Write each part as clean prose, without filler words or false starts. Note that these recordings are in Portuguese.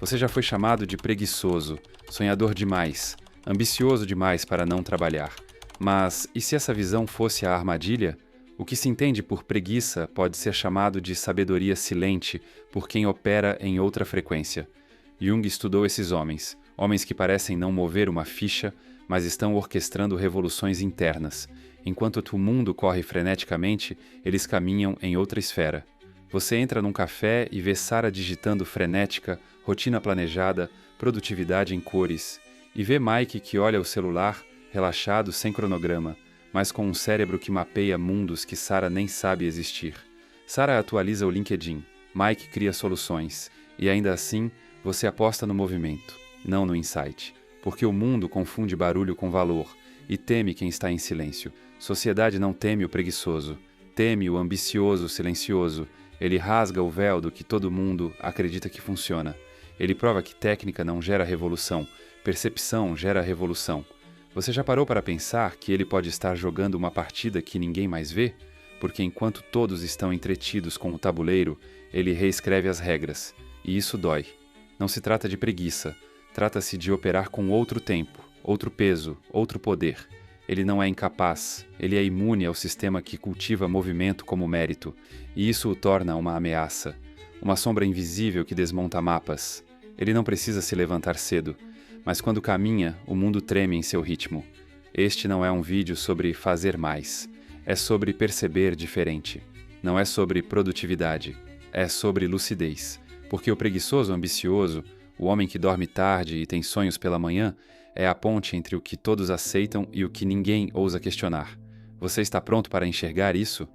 Você já foi chamado de preguiçoso, sonhador demais, ambicioso demais para não trabalhar. Mas e se essa visão fosse a armadilha? O que se entende por preguiça pode ser chamado de sabedoria silente por quem opera em outra frequência. Jung estudou esses homens, homens que parecem não mover uma ficha, mas estão orquestrando revoluções internas. Enquanto o mundo corre freneticamente, eles caminham em outra esfera. Você entra num café e vê Sarah digitando frenética, rotina planejada, produtividade em cores. E vê Mike que olha o celular, relaxado, sem cronograma, mas com um cérebro que mapeia mundos que Sarah nem sabe existir. Sarah atualiza o LinkedIn, Mike cria soluções, e ainda assim, você aposta no movimento, não no insight. Porque o mundo confunde barulho com valor e teme quem está em silêncio. Sociedade não teme o preguiçoso, teme o ambicioso silencioso. Ele rasga o véu do que todo mundo acredita que funciona. Ele prova que técnica não gera revolução, percepção gera revolução. Você já parou para pensar que ele pode estar jogando uma partida que ninguém mais vê? Porque enquanto todos estão entretidos com o tabuleiro, ele reescreve as regras. E isso dói. Não se trata de preguiça. Trata-se de operar com outro tempo, outro peso, outro poder. Ele não é incapaz, ele é imune ao sistema que cultiva movimento como mérito, e isso o torna uma ameaça, uma sombra invisível que desmonta mapas. Ele não precisa se levantar cedo, mas quando caminha, o mundo treme em seu ritmo. Este não é um vídeo sobre fazer mais, é sobre perceber diferente. Não é sobre produtividade, é sobre lucidez, porque o preguiçoso ambicioso, o homem que dorme tarde e tem sonhos pela manhã, é a ponte entre o que todos aceitam e o que ninguém ousa questionar. Você está pronto para enxergar isso?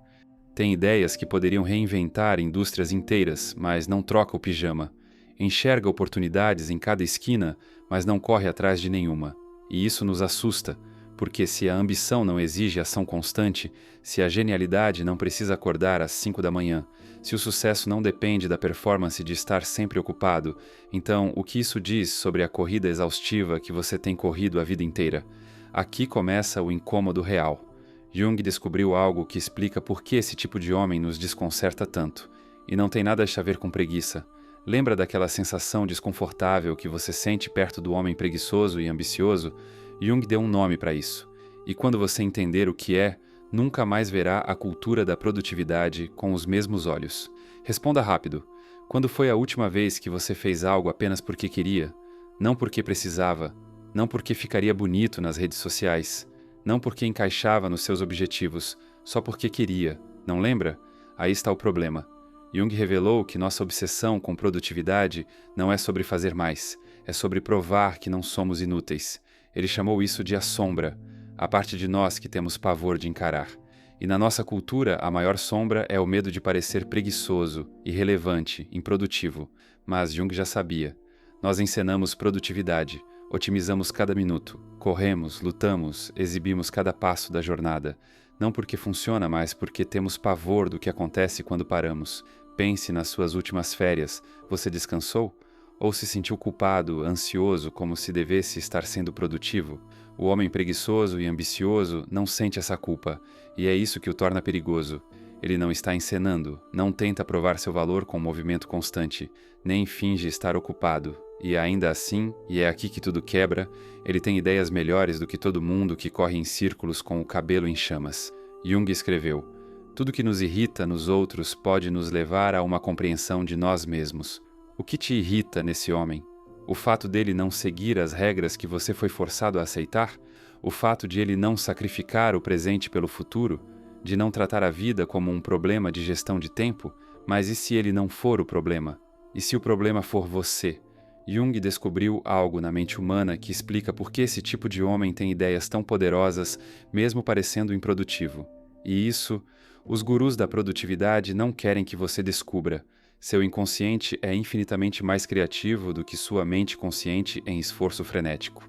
Tem ideias que poderiam reinventar indústrias inteiras, mas não troca o pijama. Enxerga oportunidades em cada esquina, mas não corre atrás de nenhuma. E isso nos assusta, porque se a ambição não exige ação constante, se a genialidade não precisa acordar às 5 da manhã, se o sucesso não depende da performance de estar sempre ocupado, então o que isso diz sobre a corrida exaustiva que você tem corrido a vida inteira? Aqui começa o incômodo real. Jung descobriu algo que explica por que esse tipo de homem nos desconcerta tanto. E não tem nada a ver com preguiça. Lembra daquela sensação desconfortável que você sente perto do homem preguiçoso e ambicioso? Jung deu um nome para isso. E quando você entender o que é, nunca mais verá a cultura da produtividade com os mesmos olhos. Responda rápido. Quando foi a última vez que você fez algo apenas porque queria? Não porque precisava. Não porque ficaria bonito nas redes sociais. Não porque encaixava nos seus objetivos. Só porque queria. Não lembra? Aí está o problema. Jung revelou que nossa obsessão com produtividade não é sobre fazer mais. É sobre provar que não somos inúteis. Ele chamou isso de a sombra, a parte de nós que temos pavor de encarar. E na nossa cultura, a maior sombra é o medo de parecer preguiçoso, irrelevante, improdutivo. Mas Jung já sabia. Nós encenamos produtividade, otimizamos cada minuto, corremos, lutamos, exibimos cada passo da jornada. Não porque funciona, mas porque temos pavor do que acontece quando paramos. Pense nas suas últimas férias. Você descansou? Ou se sentiu culpado, ansioso, como se devesse estar sendo produtivo? O homem preguiçoso e ambicioso não sente essa culpa, e é isso que o torna perigoso. Ele não está encenando, não tenta provar seu valor com movimento constante, nem finge estar ocupado. E ainda assim, e é aqui que tudo quebra, ele tem ideias melhores do que todo mundo que corre em círculos com o cabelo em chamas. Jung escreveu: tudo que nos irrita nos outros pode nos levar a uma compreensão de nós mesmos. O que te irrita nesse homem? O fato dele não seguir as regras que você foi forçado a aceitar? O fato de ele não sacrificar o presente pelo futuro? De não tratar a vida como um problema de gestão de tempo? Mas e se ele não for o problema? E se o problema for você? Jung descobriu algo na mente humana que explica por que esse tipo de homem tem ideias tão poderosas, mesmo parecendo improdutivo. E isso, os gurus da produtividade não querem que você descubra. Seu inconsciente é infinitamente mais criativo do que sua mente consciente em esforço frenético.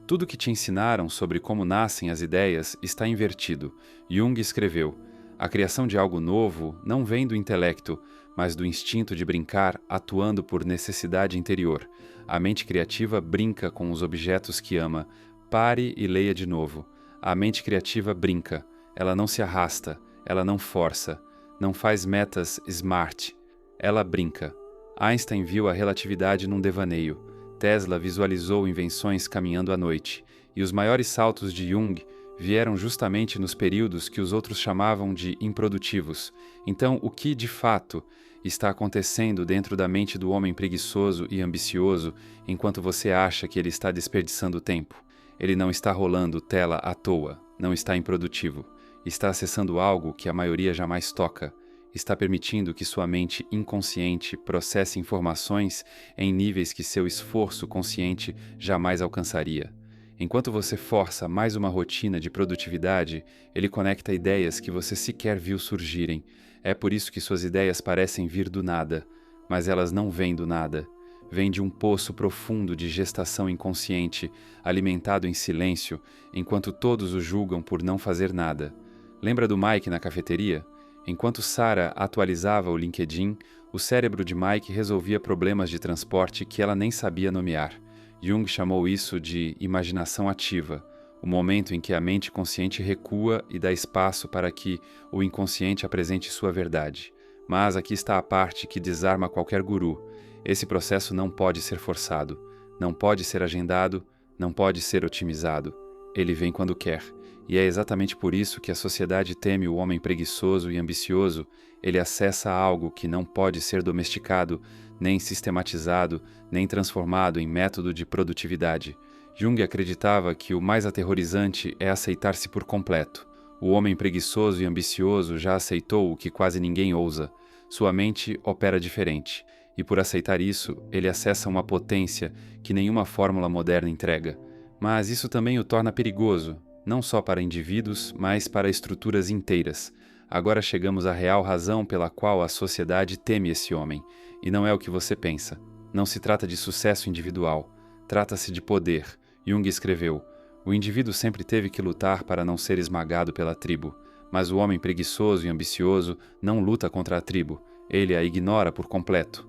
Tudo que te ensinaram sobre como nascem as ideias está invertido. Jung escreveu: a criação de algo novo não vem do intelecto, mas do instinto de brincar atuando por necessidade interior. A mente criativa brinca com os objetos que ama. Pare e leia de novo. A mente criativa brinca. Ela não se arrasta, ela não força, não faz metas smart. Ela brinca. Einstein viu a relatividade num devaneio. Tesla visualizou invenções caminhando à noite. E os maiores saltos de Jung vieram justamente nos períodos que os outros chamavam de improdutivos. Então, o que, de fato, está acontecendo dentro da mente do homem preguiçoso e ambicioso enquanto você acha que ele está desperdiçando tempo? Ele não está rolando tela à toa, não está improdutivo. Está acessando algo que a maioria jamais toca. Está permitindo que sua mente inconsciente processe informações em níveis que seu esforço consciente jamais alcançaria. Enquanto você força mais uma rotina de produtividade, ele conecta ideias que você sequer viu surgirem. É por isso que suas ideias parecem vir do nada, mas elas não vêm do nada. Vêm de um poço profundo de gestação inconsciente, alimentado em silêncio, enquanto todos o julgam por não fazer nada. Lembra do Mike na cafeteria? Enquanto Sarah atualizava o LinkedIn, o cérebro de Mike resolvia problemas de transporte que ela nem sabia nomear. Jung chamou isso de imaginação ativa, o momento em que a mente consciente recua e dá espaço para que o inconsciente apresente sua verdade. Mas aqui está a parte que desarma qualquer guru. Esse processo não pode ser forçado, não pode ser agendado, não pode ser otimizado. Ele vem quando quer. E é exatamente por isso que a sociedade teme o homem preguiçoso e ambicioso. Ele acessa algo que não pode ser domesticado, nem sistematizado, nem transformado em método de produtividade. Jung acreditava que o mais aterrorizante é aceitar-se por completo. O homem preguiçoso e ambicioso já aceitou o que quase ninguém ousa. Sua mente opera diferente. E por aceitar isso, ele acessa uma potência que nenhuma fórmula moderna entrega. Mas isso também o torna perigoso, não só para indivíduos, mas para estruturas inteiras. Agora chegamos à real razão pela qual a sociedade teme esse homem. E não é o que você pensa. Não se trata de sucesso individual. Trata-se de poder. Jung escreveu: o indivíduo sempre teve que lutar para não ser esmagado pela tribo. Mas o homem preguiçoso e ambicioso não luta contra a tribo. Ele a ignora por completo.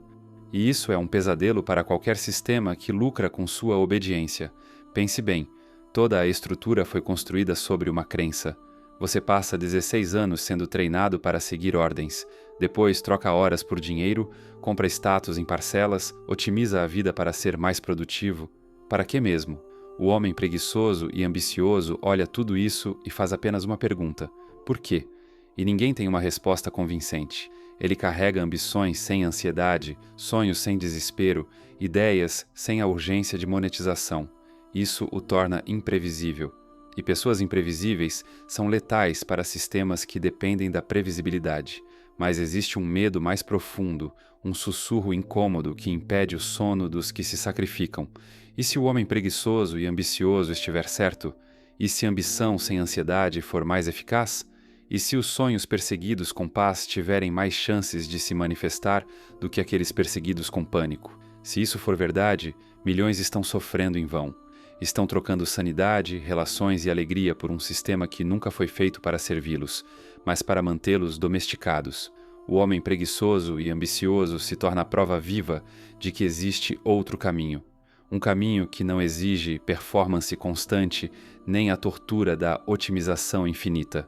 E isso é um pesadelo para qualquer sistema que lucra com sua obediência. Pense bem, toda a estrutura foi construída sobre uma crença. Você passa 16 anos sendo treinado para seguir ordens. Depois troca horas por dinheiro, compra status em parcelas, otimiza a vida para ser mais produtivo. Para que mesmo? O homem preguiçoso e ambicioso olha tudo isso e faz apenas uma pergunta: por quê? E ninguém tem uma resposta convincente. Ele carrega ambições sem ansiedade, sonhos sem desespero, ideias sem a urgência de monetização. Isso o torna imprevisível. E pessoas imprevisíveis são letais para sistemas que dependem da previsibilidade. Mas existe um medo mais profundo, um sussurro incômodo que impede o sono dos que se sacrificam. E se o homem preguiçoso e ambicioso estiver certo? E se a ambição sem ansiedade for mais eficaz? E se os sonhos perseguidos com paz tiverem mais chances de se manifestar do que aqueles perseguidos com pânico? Se isso for verdade, milhões estão sofrendo em vão. Estão trocando sanidade, relações e alegria por um sistema que nunca foi feito para servi-los, mas para mantê-los domesticados. O homem preguiçoso e ambicioso se torna a prova viva de que existe outro caminho. Um caminho que não exige performance constante nem a tortura da otimização infinita.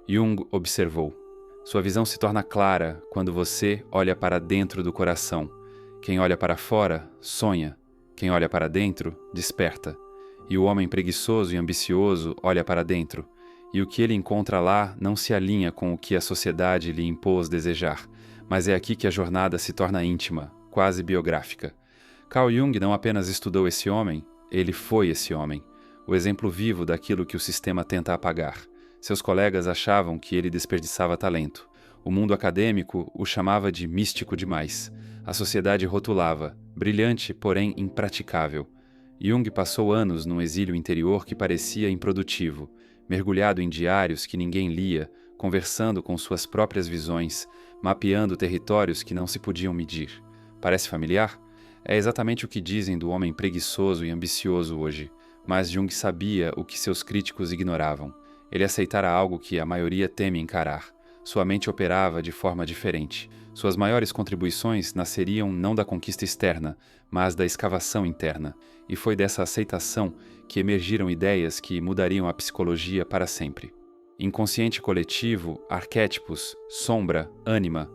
Jung observou: sua visão se torna clara quando você olha para dentro do coração. Quem olha para fora, sonha. Quem olha para dentro, desperta. E o homem preguiçoso e ambicioso olha para dentro, e o que ele encontra lá não se alinha com o que a sociedade lhe impôs desejar, mas é aqui que a jornada se torna íntima, quase biográfica. Carl Jung não apenas estudou esse homem, ele foi esse homem, o exemplo vivo daquilo que o sistema tenta apagar. Seus colegas achavam que ele desperdiçava talento. O mundo acadêmico o chamava de místico demais. A sociedade rotulava, brilhante, porém impraticável. Jung passou anos num exílio interior que parecia improdutivo, mergulhado em diários que ninguém lia, conversando com suas próprias visões, mapeando territórios que não se podiam medir. Parece familiar? É exatamente o que dizem do homem preguiçoso e ambicioso hoje, mas Jung sabia o que seus críticos ignoravam. Ele aceitara algo que a maioria teme encarar. Sua mente operava de forma diferente. Suas maiores contribuições nasceriam não da conquista externa, mas da escavação interna. E foi dessa aceitação que emergiram ideias que mudariam a psicologia para sempre. Inconsciente coletivo, arquétipos, sombra, ânima.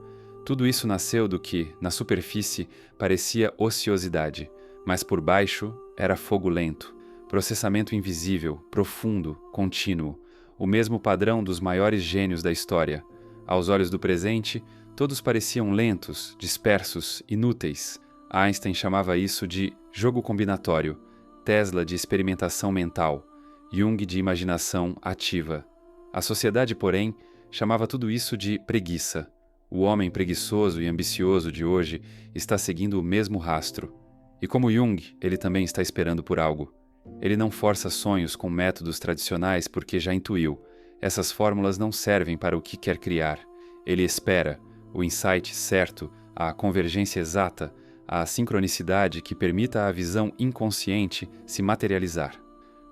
Tudo isso nasceu do que, na superfície, parecia ociosidade, mas por baixo era fogo lento, processamento invisível, profundo, contínuo, o mesmo padrão dos maiores gênios da história. Aos olhos do presente, todos pareciam lentos, dispersos, inúteis. Einstein chamava isso de jogo combinatório, Tesla de experimentação mental, Jung de imaginação ativa. A sociedade, porém, chamava tudo isso de preguiça. O homem preguiçoso e ambicioso de hoje está seguindo o mesmo rastro. E como Jung, ele também está esperando por algo. Ele não força sonhos com métodos tradicionais porque já intuiu. Essas fórmulas não servem para o que quer criar. Ele espera o insight certo, a convergência exata, a sincronicidade que permita à visão inconsciente se materializar.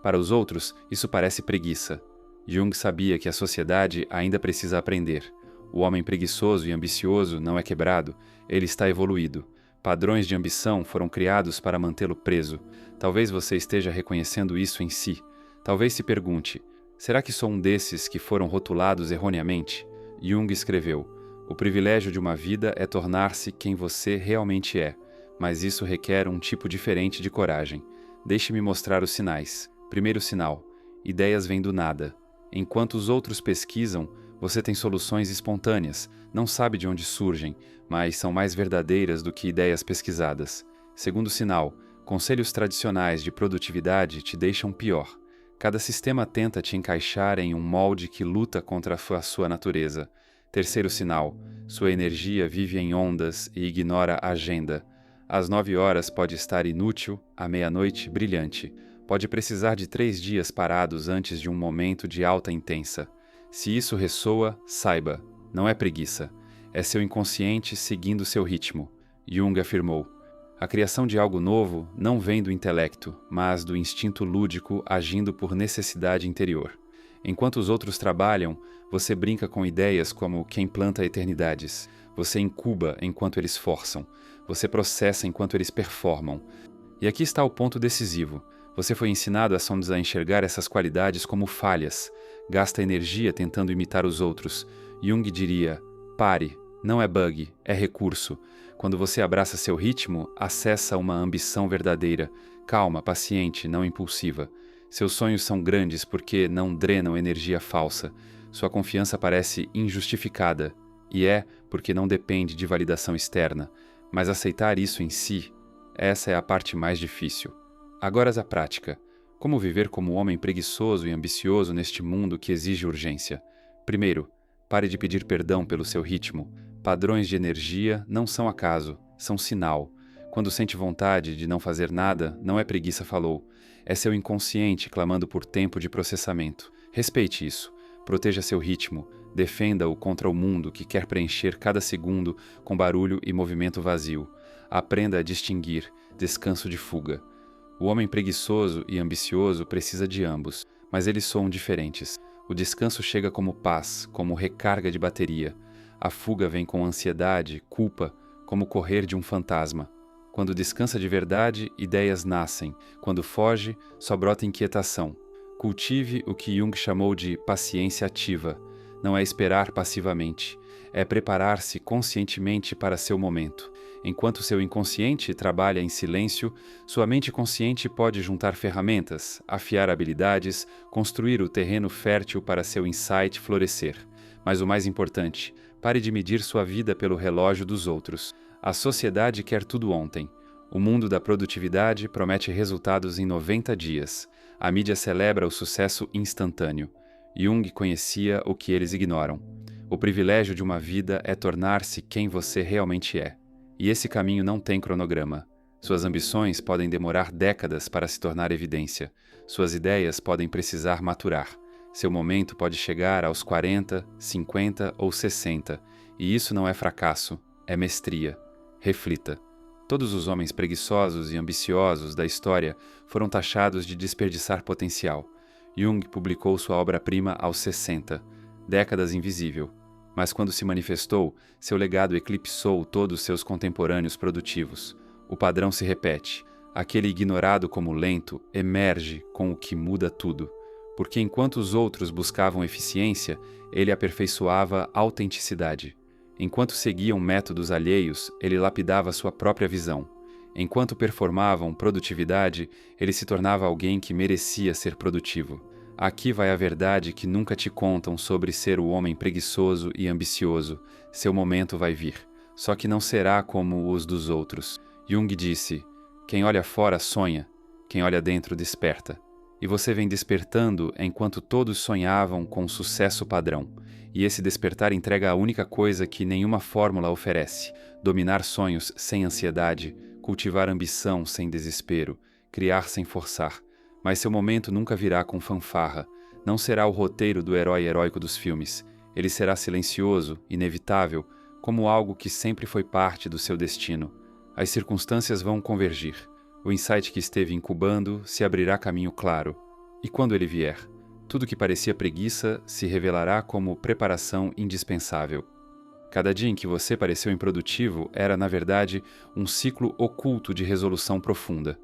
Para os outros, isso parece preguiça. Jung sabia que a sociedade ainda precisa aprender. O homem preguiçoso e ambicioso não é quebrado, ele está evoluído. Padrões de ambição foram criados para mantê-lo preso. Talvez você esteja reconhecendo isso em si. Talvez se pergunte, será que sou um desses que foram rotulados erroneamente? Jung escreveu, o privilégio de uma vida é tornar-se quem você realmente é, mas isso requer um tipo diferente de coragem. Deixe-me mostrar os sinais. Primeiro sinal, ideias vêm do nada. Enquanto os outros pesquisam, você tem soluções espontâneas, não sabe de onde surgem, mas são mais verdadeiras do que ideias pesquisadas. Segundo sinal, conselhos tradicionais de produtividade te deixam pior. Cada sistema tenta te encaixar em um molde que luta contra a sua natureza. Terceiro sinal, sua energia vive em ondas e ignora a agenda. Às 9 horas pode estar inútil, à meia-noite brilhante. Pode precisar de 3 dias parados antes de um momento de alta intensa. Se isso ressoa, saiba, não é preguiça. É seu inconsciente seguindo seu ritmo. Jung afirmou, a criação de algo novo não vem do intelecto, mas do instinto lúdico agindo por necessidade interior. Enquanto os outros trabalham, você brinca com ideias como quem planta eternidades. Você incuba enquanto eles forçam. Você processa enquanto eles performam. E aqui está o ponto decisivo. Você foi ensinado a enxergar essas qualidades como falhas. Gasta energia tentando imitar os outros. Jung diria, pare, não é bug, é recurso. Quando você abraça seu ritmo, acessa uma ambição verdadeira, calma, paciente, não impulsiva. Seus sonhos são grandes porque não drenam energia falsa. Sua confiança parece injustificada, e é porque não depende de validação externa. Mas aceitar isso em si, essa é a parte mais difícil. Agora a prática. Como viver como um homem preguiçoso e ambicioso neste mundo que exige urgência? Primeiro, pare de pedir perdão pelo seu ritmo. Padrões de energia não são acaso, são sinal. Quando sente vontade de não fazer nada, não é preguiça falou. É seu inconsciente clamando por tempo de processamento. Respeite isso. Proteja seu ritmo. Defenda-o contra o mundo que quer preencher cada segundo com barulho e movimento vazio. Aprenda a distinguir descanso de fuga. O homem preguiçoso e ambicioso precisa de ambos, mas eles soam diferentes. O descanso chega como paz, como recarga de bateria. A fuga vem com ansiedade, culpa, como correr de um fantasma. Quando descansa de verdade, ideias nascem. Quando foge, só brota inquietação. Cultive o que Jung chamou de paciência ativa. Não é esperar passivamente, é preparar-se conscientemente para seu momento. Enquanto seu inconsciente trabalha em silêncio, sua mente consciente pode juntar ferramentas, afiar habilidades, construir o terreno fértil para seu insight florescer. Mas o mais importante, pare de medir sua vida pelo relógio dos outros. A sociedade quer tudo ontem. O mundo da produtividade promete resultados em 90 dias. A mídia celebra o sucesso instantâneo. Jung conhecia o que eles ignoram. O privilégio de uma vida é tornar-se quem você realmente é. E esse caminho não tem cronograma. Suas ambições podem demorar décadas para se tornar evidência. Suas ideias podem precisar maturar. Seu momento pode chegar aos 40, 50 ou 60. E isso não é fracasso, é mestria. Reflita. Todos os homens preguiçosos e ambiciosos da história foram taxados de desperdiçar potencial. Jung publicou sua obra-prima aos 60, décadas invisível. Mas quando se manifestou, seu legado eclipsou todos seus contemporâneos produtivos. O padrão se repete. Aquele ignorado como lento emerge com o que muda tudo. Porque enquanto os outros buscavam eficiência, ele aperfeiçoava autenticidade. Enquanto seguiam métodos alheios, ele lapidava sua própria visão. Enquanto performavam produtividade, ele se tornava alguém que merecia ser produtivo. Aqui vai a verdade que nunca te contam sobre ser o homem preguiçoso e ambicioso. Seu momento vai vir, só que não será como os dos outros. Jung disse: quem olha fora sonha, quem olha dentro desperta. E você vem despertando enquanto todos sonhavam com o sucesso padrão. E esse despertar entrega a única coisa que nenhuma fórmula oferece: dominar sonhos sem ansiedade, cultivar ambição sem desespero, criar sem forçar. Mas seu momento nunca virá com fanfarra. Não será o roteiro do herói heróico dos filmes. Ele será silencioso, inevitável, como algo que sempre foi parte do seu destino. As circunstâncias vão convergir. O insight que esteve incubando se abrirá caminho claro. E quando ele vier, tudo que parecia preguiça se revelará como preparação indispensável. Cada dia em que você pareceu improdutivo era, na verdade, um ciclo oculto de resolução profunda.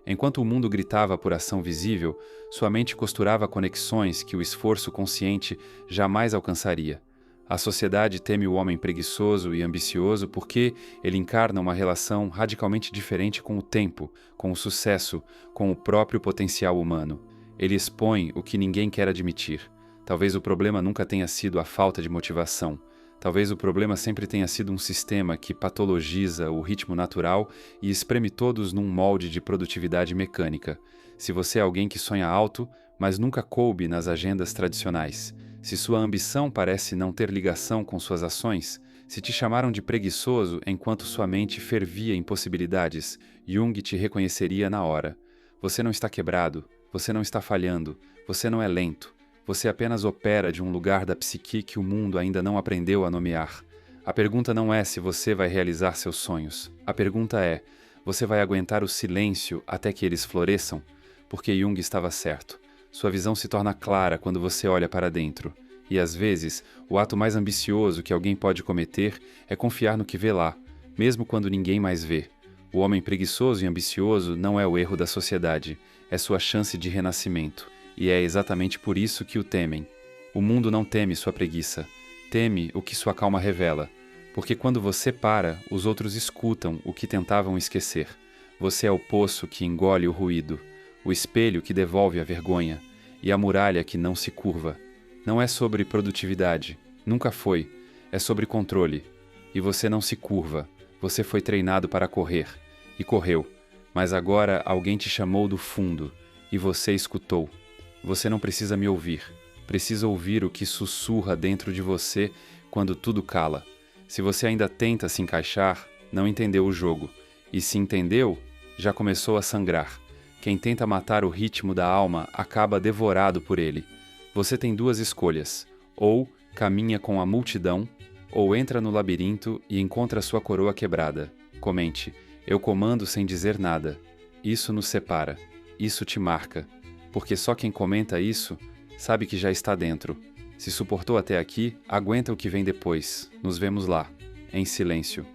Enquanto o mundo gritava por ação visível, sua mente costurava conexões que o esforço consciente jamais alcançaria. A sociedade teme o homem preguiçoso e ambicioso porque ele encarna uma relação radicalmente diferente com o tempo, com o sucesso, com o próprio potencial humano. Ele expõe o que ninguém quer admitir. Talvez o problema nunca tenha sido a falta de motivação. Talvez o problema sempre tenha sido um sistema que patologiza o ritmo natural e espreme todos num molde de produtividade mecânica. Se você é alguém que sonha alto, mas nunca coube nas agendas tradicionais, se sua ambição parece não ter ligação com suas ações, se te chamaram de preguiçoso enquanto sua mente fervia em possibilidades, Jung te reconheceria na hora. Você não está quebrado, você não está falhando, você não é lento. Você apenas opera de um lugar da psique que o mundo ainda não aprendeu a nomear. A pergunta não é se você vai realizar seus sonhos. A pergunta é: você vai aguentar o silêncio até que eles floresçam? Porque Jung estava certo. Sua visão se torna clara quando você olha para dentro. E às vezes, o ato mais ambicioso que alguém pode cometer é confiar no que vê lá, mesmo quando ninguém mais vê. O homem preguiçoso e ambicioso não é o erro da sociedade, é sua chance de renascimento. E é exatamente por isso que o temem. O mundo não teme sua preguiça, teme o que sua calma revela. Porque quando você para, os outros escutam o que tentavam esquecer. Você é o poço que engole o ruído, o espelho que devolve a vergonha, e a muralha que não se curva. Não é sobre produtividade, nunca foi, é sobre controle. E você não se curva, você foi treinado para correr, e correu. Mas agora alguém te chamou do fundo, e você escutou. Você não precisa me ouvir, precisa ouvir o que sussurra dentro de você quando tudo cala. Se você ainda tenta se encaixar, não entendeu o jogo, e se entendeu, já começou a sangrar. Quem tenta matar o ritmo da alma acaba devorado por ele. Você tem duas escolhas: ou caminha com a multidão, ou entra no labirinto e encontra sua coroa quebrada. Comente: eu comando sem dizer nada. Isso nos separa, isso te marca. Porque só quem comenta isso sabe que já está dentro. Se suportou até aqui, aguenta o que vem depois. Nos vemos lá, em silêncio.